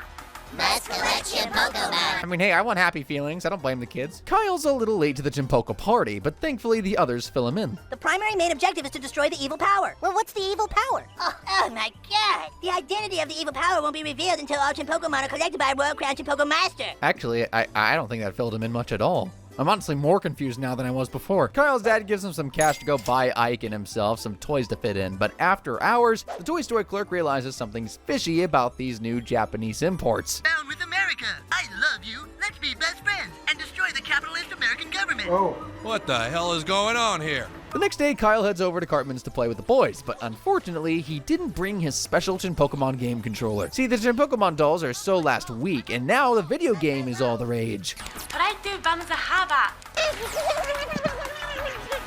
Must collect Chimpokemon. I mean, hey, I want happy feelings. I don't blame the kids. Kyle's a little late to the Chimpoko party, but thankfully the others fill him in. The primary main objective is to destroy the evil power. Well, what's the evil power? Oh my God! The identity of the evil power won't be revealed until all Chimpokemon are collected by Royal Crown Chimpoko Master. Actually, I don't think that filled him in much at all. I'm honestly more confused now than I was before. Kyle's dad gives him some cash to go buy Ike and himself some toys to fit in, but after hours, the toy store clerk realizes something's fishy about these new Japanese imports. Down with America! I love you! Let's be best friends and destroy the capitalist American government! Oh. What the hell is going on here? The next day, Kyle heads over to Cartman's to play with the boys, but unfortunately, he didn't bring his special Chinpokomon game controller. See, the Chinpokomon dolls are so last week, and now the video game is all the rage. Try to bomb the harbor.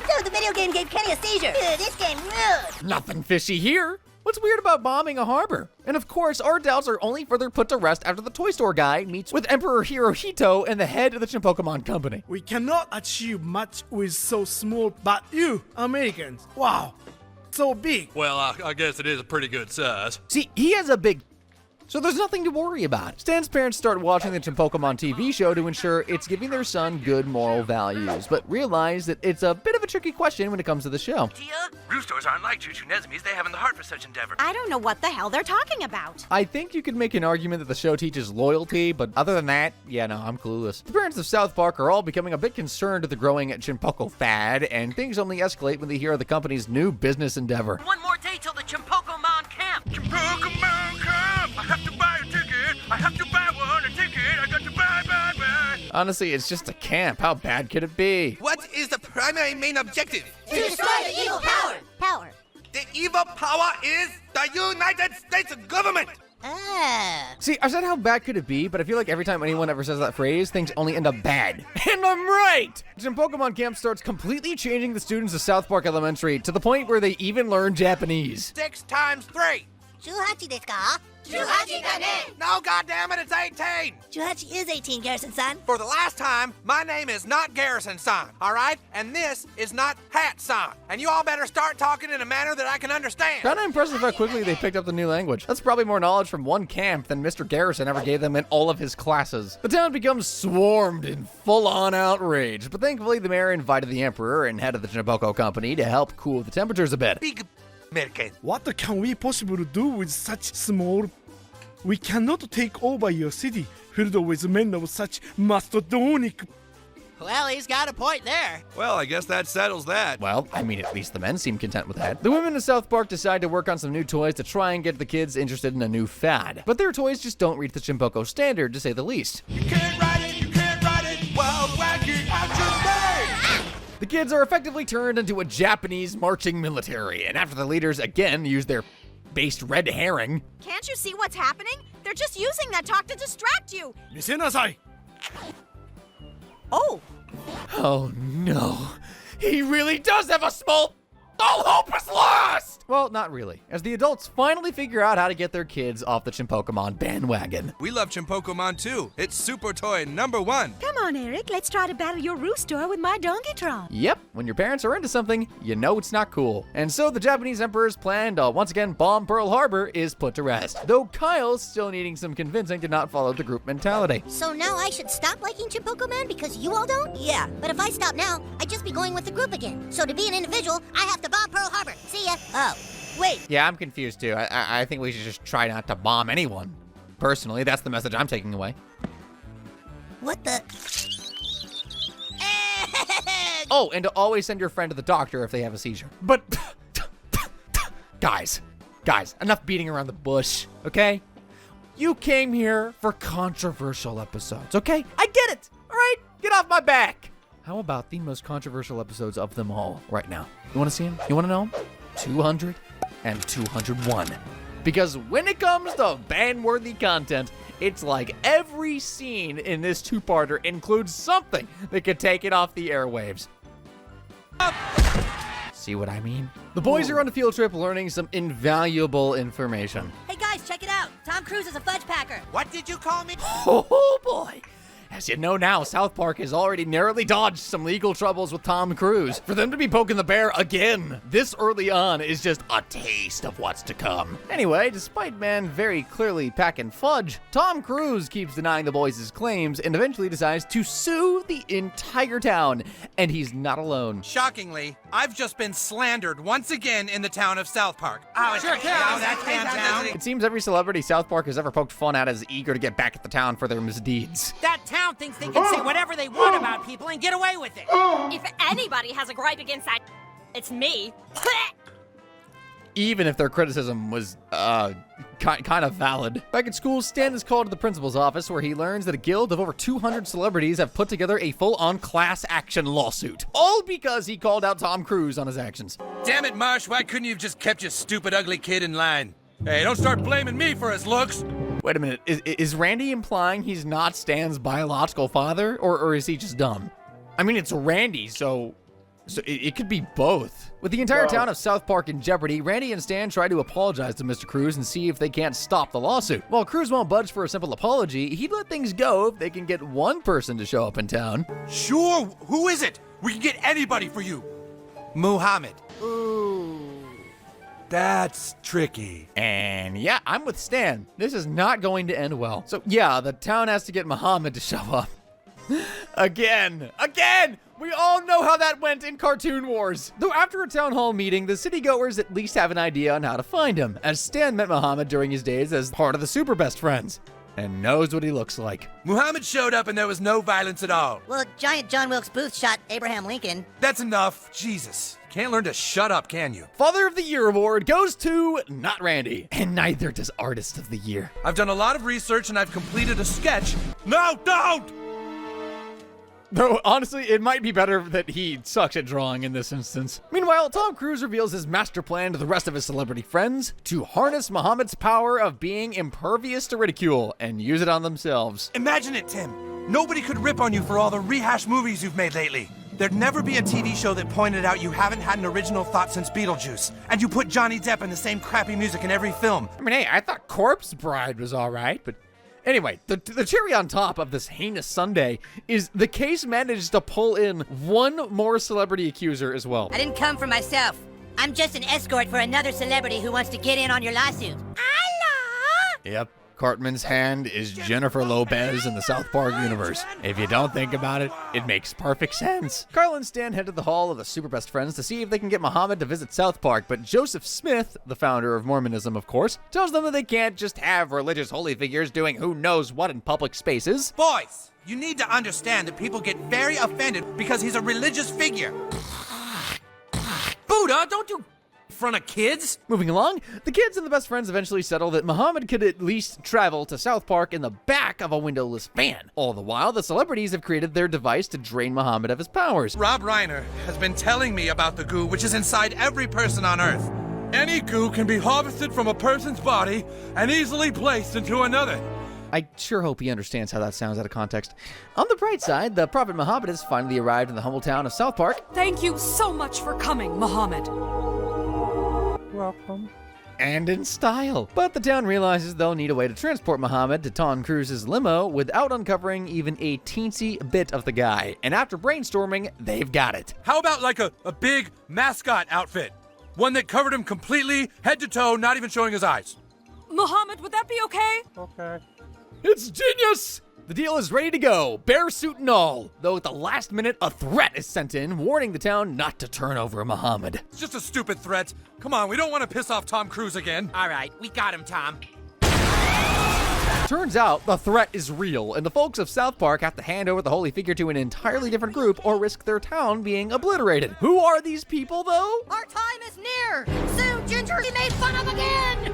So the video game gave Kenny a seizure. This game rules. Nothing fishy here. What's weird about bombing a harbor? And of course, our doubts are only further put to rest after the toy store guy meets with Emperor Hirohito and the head of the Chinpokomon company. We cannot achieve much with so small, but you, Americans, wow, so big. Well, I guess it is a pretty good size. See, he has a big... So there's nothing to worry about. Stan's parents start watching the Chinpokomon TV show to ensure it's giving their son good moral values, but realize that it's a bit of a tricky question when it comes to the show. Roosters aren't like Choo-Choo Nezumis. They haven't the heart for such endeavor. I don't know what the hell they're talking about. I think you could make an argument that the show teaches loyalty, but other than that, yeah, no, I'm clueless. The parents of South Park are all becoming a bit concerned at the growing Chinpoko fad, and things only escalate when they hear of the company's new business endeavor. One more day till the Chinpokomon camp! Chimpokemon camp! I have to buy a ticket! I have to buy one, a ticket! I got to buy! Honestly, it's just a camp. How bad could it be? What is the primary main objective? To destroy the evil power. Power. The evil power is the United States government! Ah. See, I said how bad could it be, but I feel like every time anyone ever says that phrase, things only end up bad. And I'm right! Chinpokomon Camp starts completely changing the students of South Park Elementary to the point where they even learn Japanese. 6 times 3! 18desu ka? 18da ne. No, goddammit, it's 18! 18 is 18, Garrison-san. For the last time, my name is not Garrison-san, alright? And this is not Hat-san. And you all better start talking in a manner that I can understand. Kinda impressive how quickly they picked up the new language. That's probably more knowledge from one camp than Mr. Garrison ever gave them in all of his classes. The town becomes swarmed in full-on outrage, but thankfully the mayor invited the emperor and head of the Chinpoko company to help cool the temperatures a bit. What can we possibly do with such small? We cannot take over your city filled with men of such mastodonic. Well, he's got a point there. Well, I guess that settles that. Well, I mean, at least the men seem content with that. The women of South Park decide to work on some new toys to try and get the kids interested in a new fad. But their toys just don't reach the Chinpoko standard, to say the least. You can't ride it, wild wacky action day! The kids are effectively turned into a Japanese marching military, and after the leaders again use their based red herring. Can't you see what's happening? They're just using that talk to distract you. Misenasai. Oh. Oh no. He really does have a small... All hope is lost! Well, not really, as the adults finally figure out how to get their kids off the Chinpokomon bandwagon. We love Chinpokomon too. It's super toy #1. Come on, Eric. Let's try to battle your rooster with my Donkeytron. Yep, when your parents are into something, you know it's not cool. And so the Japanese Emperor's plan to once again bomb Pearl Harbor is put to rest, though Kyle's still needing some convincing to not follow the group mentality. So now I should stop liking Chinpokomon because you all don't? Yeah. But if I stop now, I'd just be going with the group again. So to be an individual, I have to bomb Pearl Harbor. See ya. Oh, wait. Yeah, I'm confused too. I think we should just try not to bomb anyone. Personally, that's the message I'm taking away. What the? Oh, and to always send your friend to the doctor if they have a seizure. But, guys, enough beating around the bush, okay? You came here for controversial episodes, okay? I get it, all right? Get off my back. How about the most controversial episodes of them all right now? You want to see them? You want to know them? 200 and 201. Because when it comes to ban-worthy content, it's like every scene in this two-parter includes something that could take it off the airwaves. See what I mean? The boys are on a field trip learning some invaluable information. Hey guys, check it out. Tom Cruise is a fudge packer. What did you call me? Oh boy. As you know now, South Park has already narrowly dodged some legal troubles with Tom Cruise. For them to be poking the bear again this early on is just a taste of what's to come. Anyway, despite man very clearly packing fudge, Tom Cruise keeps denying the boys' claims and eventually decides to sue the entire town. And he's not alone. Shockingly, I've just been slandered once again in the town of South Park. Oh, sure, that's downtown. It seems every celebrity South Park has ever poked fun at is eager to get back at the town for their misdeeds. That town thinks they can say whatever they want about people and get away with it. If anybody has a gripe against that, it's me. Even if their criticism was, kind of valid. Back at school, Stan is called to the principal's office where he learns that a guild of over 200 celebrities have put together a full-on class action lawsuit. All because he called out Tom Cruise on his actions. Damn it, Marsh, why couldn't you have just kept your stupid, ugly kid in line? Hey, don't start blaming me for his looks. Wait a minute, is Randy implying he's not Stan's biological father, or is he just dumb? I mean, it's Randy, so it could be both. With the entire town of South Park in jeopardy, Randy and Stan try to apologize to Mr. Cruise and see if they can't stop the lawsuit. While Cruise won't budge for a simple apology, he'd let things go if they can get one person to show up in town. Sure, who is it? We can get anybody for you. Muhammad. Ooh. That's tricky. And yeah, I'm with Stan. This is not going to end well. So yeah, the town has to get Muhammad to show up. Again! We all know how that went in Cartoon Wars. Though after a town hall meeting, the citygoers at least have an idea on how to find him, as Stan met Muhammad during his days as part of the Super Best Friends, and knows what he looks like. Muhammad showed up and there was no violence at all. Well, giant John Wilkes Booth shot Abraham Lincoln. That's enough. Jesus. Can't learn to shut up, can you? Father of the Year award goes to not Randy, and neither does Artist of the Year. I've done a lot of research and I've completed a sketch. No, don't! Though, honestly, it might be better that he sucks at drawing in this instance. Meanwhile, Tom Cruise reveals his master plan to the rest of his celebrity friends to harness Muhammad's power of being impervious to ridicule and use it on themselves. Imagine it, Tim. Nobody could rip on you for all the rehash movies you've made lately. There'd never be a TV show that pointed out you haven't had an original thought since Beetlejuice, and you put Johnny Depp in the same crappy music in every film. I mean, hey, I thought Corpse Bride was all right, but anyway, the cherry on top of this heinous sundae is the case managed to pull in one more celebrity accuser as well. I didn't come for myself. I'm just an escort for another celebrity who wants to get in on your lawsuit. Yep. Cartman's hand is Jennifer Lopez in the South Park universe. If you don't think about it, it makes perfect sense. Carl and Stan head to the Hall of the Super Best Friends to see if they can get Muhammad to visit South Park, but Joseph Smith, the founder of Mormonism, of course, tells them that they can't just have religious holy figures doing who knows what in public spaces. Boys, you need to understand that people get very offended because he's a religious figure. Buddha, don't you in front of kids? Moving along, the kids and the best friends eventually settle that Muhammad could at least travel to South Park in the back of a windowless van. All the while, the celebrities have created their device to drain Muhammad of his powers. Rob Reiner has been telling me about the goo which is inside every person on Earth. Any goo can be harvested from a person's body and easily placed into another. I sure hope he understands how that sounds out of context. On the bright side, the Prophet Muhammad has finally arrived in the humble town of South Park. Thank you so much for coming, Muhammad. welcome. And in style. But the town realizes they'll need a way to transport Muhammad to Tom Cruise's limo without uncovering even a teensy bit of the guy. And after brainstorming, they've got it. How about like a big mascot outfit? One that covered him completely, head to toe, not even showing his eyes. Muhammad, would that be okay? Okay. It's genius! The deal is ready to go, bear suit and all. Though at the last minute, a threat is sent in, warning the town not to turn over Muhammad. It's just a stupid threat. Come on, we don't want to piss off Tom Cruise again. All right, we got him, Tom. Turns out the threat is real, and the folks of South Park have to hand over the holy figure to an entirely different group or risk their town being obliterated. Who are these people, though? Our time is near! Soon Ginger will be made fun of again!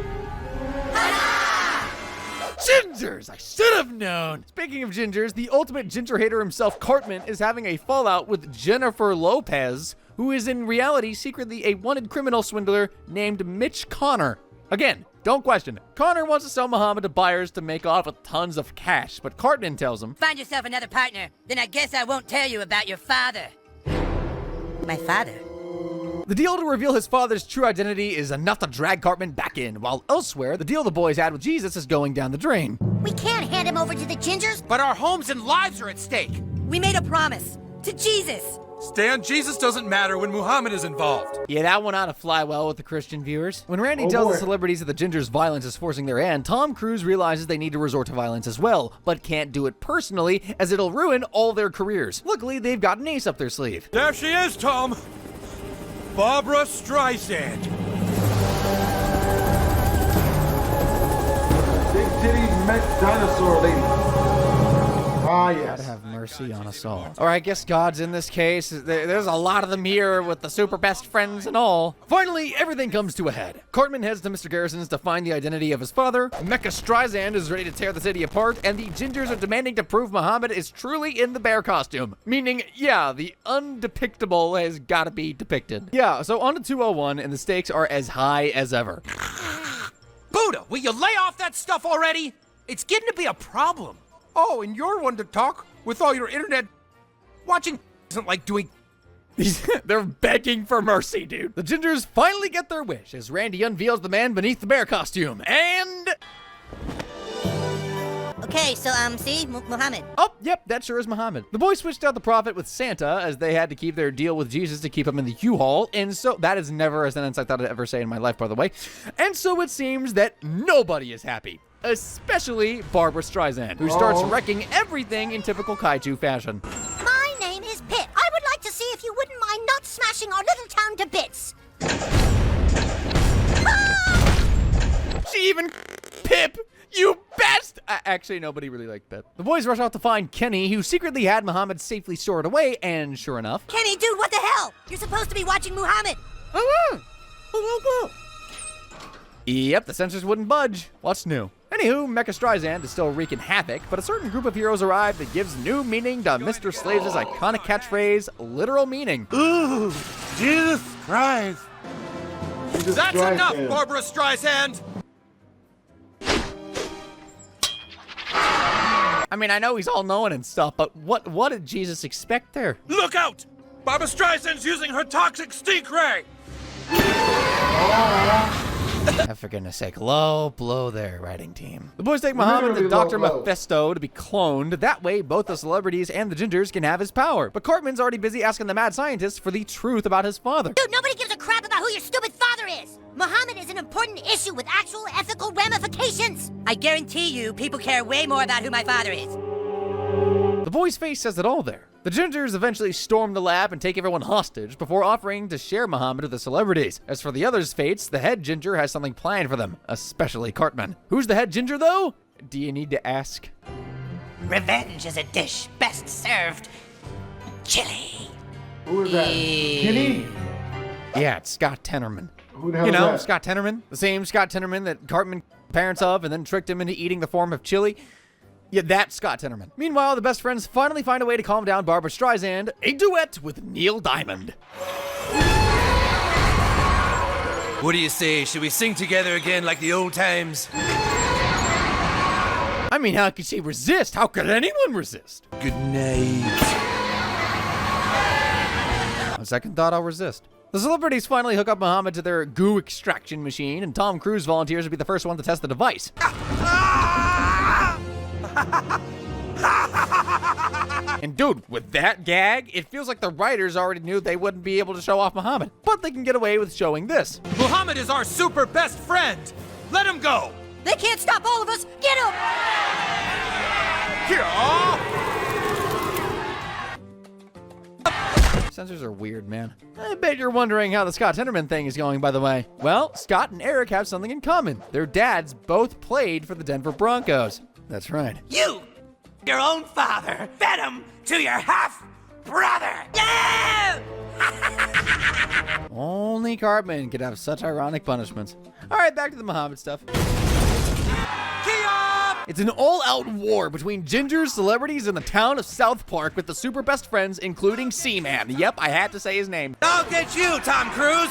Gingers! I should have known! Speaking of gingers, the ultimate ginger hater himself, Cartman, is having a fallout with Jennifer Lopez, who is in reality secretly a wanted criminal swindler named Mitch Connor. Again, don't question it. Connor wants to sell Muhammad to buyers to make off with tons of cash, but Cartman tells him, Find yourself another partner, then I guess I won't tell you about your father. My father? the deal to reveal his father's true identity is enough to drag Cartman back in, while elsewhere, the deal the boys had with Jesus is going down the drain. We can't hand him over to the Gingers. But our homes and lives are at stake. We made a promise to Jesus. Stan, Jesus doesn't matter when Muhammad is involved. Yeah, that one ought to fly well with the Christian viewers. When Randy tells the celebrities that the Gingers' violence is forcing their hand, Tom Cruise realizes they need to resort to violence as well, but can't do it personally, as it'll ruin all their careers. Luckily, they've got an ace up their sleeve. There she is, Tom. Barbara Streisand. Big titty Met dinosaur lady. Ah, yes. God have mercy on us all. Or I guess God's in this case. There's a lot of them here with the super best friends and all. Finally, everything comes to a head. Cartman heads to Mr. Garrison's to find the identity of his father. Mecha Streisand is ready to tear the city apart, and the Gingers are demanding to prove Muhammad is truly in the bear costume. Meaning, yeah, the undepictable has gotta be depicted. Yeah, so on to 201, and the stakes are as high as ever. Buddha, will you lay off that stuff already? It's getting to be a problem. Oh, and you're one to talk with all your internet watching isn't like doing. They're begging for mercy, dude. The Gingers finally get their wish as Randy unveils the man beneath the bear costume, and... Okay, so, see, Muhammad. Oh, yep, that sure is Muhammad. The boys switched out the prophet with Santa, as they had to keep their deal with Jesus to keep him in the U-Haul, and so, that is never a sentence I thought I'd ever say in my life, by the way. And so it seems that nobody is happy. Especially Barbara Streisand, who starts wrecking everything in typical kaiju fashion. My name is Pip. I would like to see if you wouldn't mind not smashing our little town to bits. She even... Pip! You best! Actually, nobody really liked Pip. The boys rush out to find Kenny, who secretly had Muhammad safely stored away, and sure enough... Kenny, dude, what the hell? You're supposed to be watching Muhammad. Yep, the censors wouldn't budge. What's new? Anywho, Mecha Streisand is still wreaking havoc, but a certain group of heroes arrive that gives new meaning to Mr. Slaves' iconic catchphrase, literal meaning. Ooh, Jesus Christ. That's enough, Barbara Streisand! I mean, I know he's all-knowing and stuff, but what did Jesus expect there? Look out! Barbara Streisand's using her toxic stink ray! For goodness sake, low blow there, writing team. The boys take Muhammad to Dr. Mephisto to be cloned. That way, both the celebrities and the Gingers can have his power. But Cartman's already busy asking the mad scientist for the truth about his father. Dude, nobody gives a crap about who your stupid father is. Muhammad is an important issue with actual ethical ramifications. I guarantee you, people care way more about who my father is. The boy's face says it all there. The Gingers eventually storm the lab and take everyone hostage before offering to share Muhammad with the celebrities. As for the others' fates, the head Ginger has something planned for them, especially Cartman. Who's the head Ginger, though? Do you need to ask? Revenge is a dish best served chili. Who is that? Kenny? Yeah, it's Scott Tenorman. Who the hell you know, is that? Scott Tenorman? The same Scott Tenorman that Cartman parents of and then tricked him into eating the form of chili. Yeah, that's Scott Tenorman. Meanwhile, the best friends finally find a way to calm down Barbara Streisand, a duet with Neil Diamond. What do you say? Should we sing together again like the old times? I mean, how could she resist? How could anyone resist? Good night. On second thought, I'll resist. The celebrities finally hook up Muhammad to their goo extraction machine, and Tom Cruise volunteers to be the first one to test the device. And dude, with that gag, it feels like the writers already knew they wouldn't be able to show off Muhammad, but they can get away with showing this. Muhammad is our super best friend. Let him go. They can't stop all of us. Get him! Censors are weird, man. I bet you're wondering how the Scott Tenderman thing is going, by the way. Well, Scott and Eric have something in common. Their dads both played for the Denver Broncos. That's right. You, your own father, fed him to your half-brother. No! Only Cartman could have such ironic punishments. All right, back to the Muhammad stuff. It's an all-out war between Ginger's celebrities in the town of South Park with the super best friends, including Seaman. Yep, I had to say his name. I'll get you, Tom Cruise.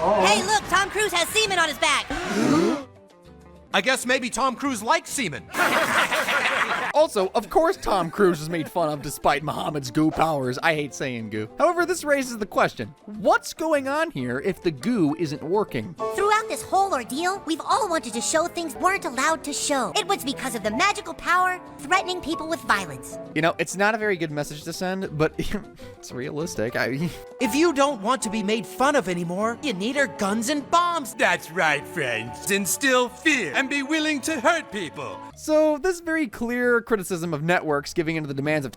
Hey, look, Tom Cruise has semen on his back. I guess maybe Tom Cruise likes semen. Also, of course Tom Cruise is made fun of despite Muhammad's goo powers. I hate saying goo. However, this raises the question, what's going on here if the goo isn't working? Throughout this whole ordeal, we've all wanted to show things weren't allowed to show. It was because of the magical power threatening people with violence. You know, it's not a very good message to send, but it's realistic. If you don't want to be made fun of anymore, you need our guns and bombs. That's right, friends. Instill fear and be willing to hurt people. So this very clear criticism of networks giving into the demands of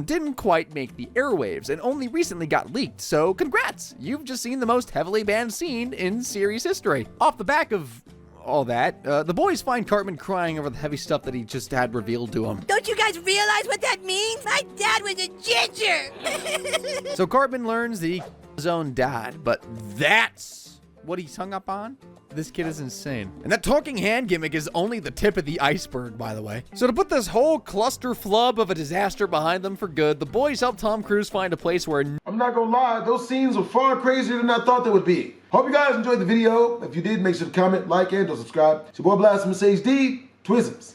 didn't quite make the airwaves and only recently got leaked, so congrats! You've just seen the most heavily banned scene in series history. Off the back of all that, the boys find Cartman crying over the heavy stuff that he just had revealed to him. Don't you guys realize what that means? My dad was a ginger! So Cartman learns that he his own dad, but that's what he's hung up on? This kid is insane. And that talking hand gimmick is only the tip of the iceberg, by the way. So to put this whole cluster flub of a disaster behind them for good, the boys help Tom Cruise find a place where... I'm not gonna lie, those scenes were far crazier than I thought they would be. Hope you guys enjoyed the video. If you did, make sure to comment, like, and subscribe. It's your boy BlastphamousHD, Twisms.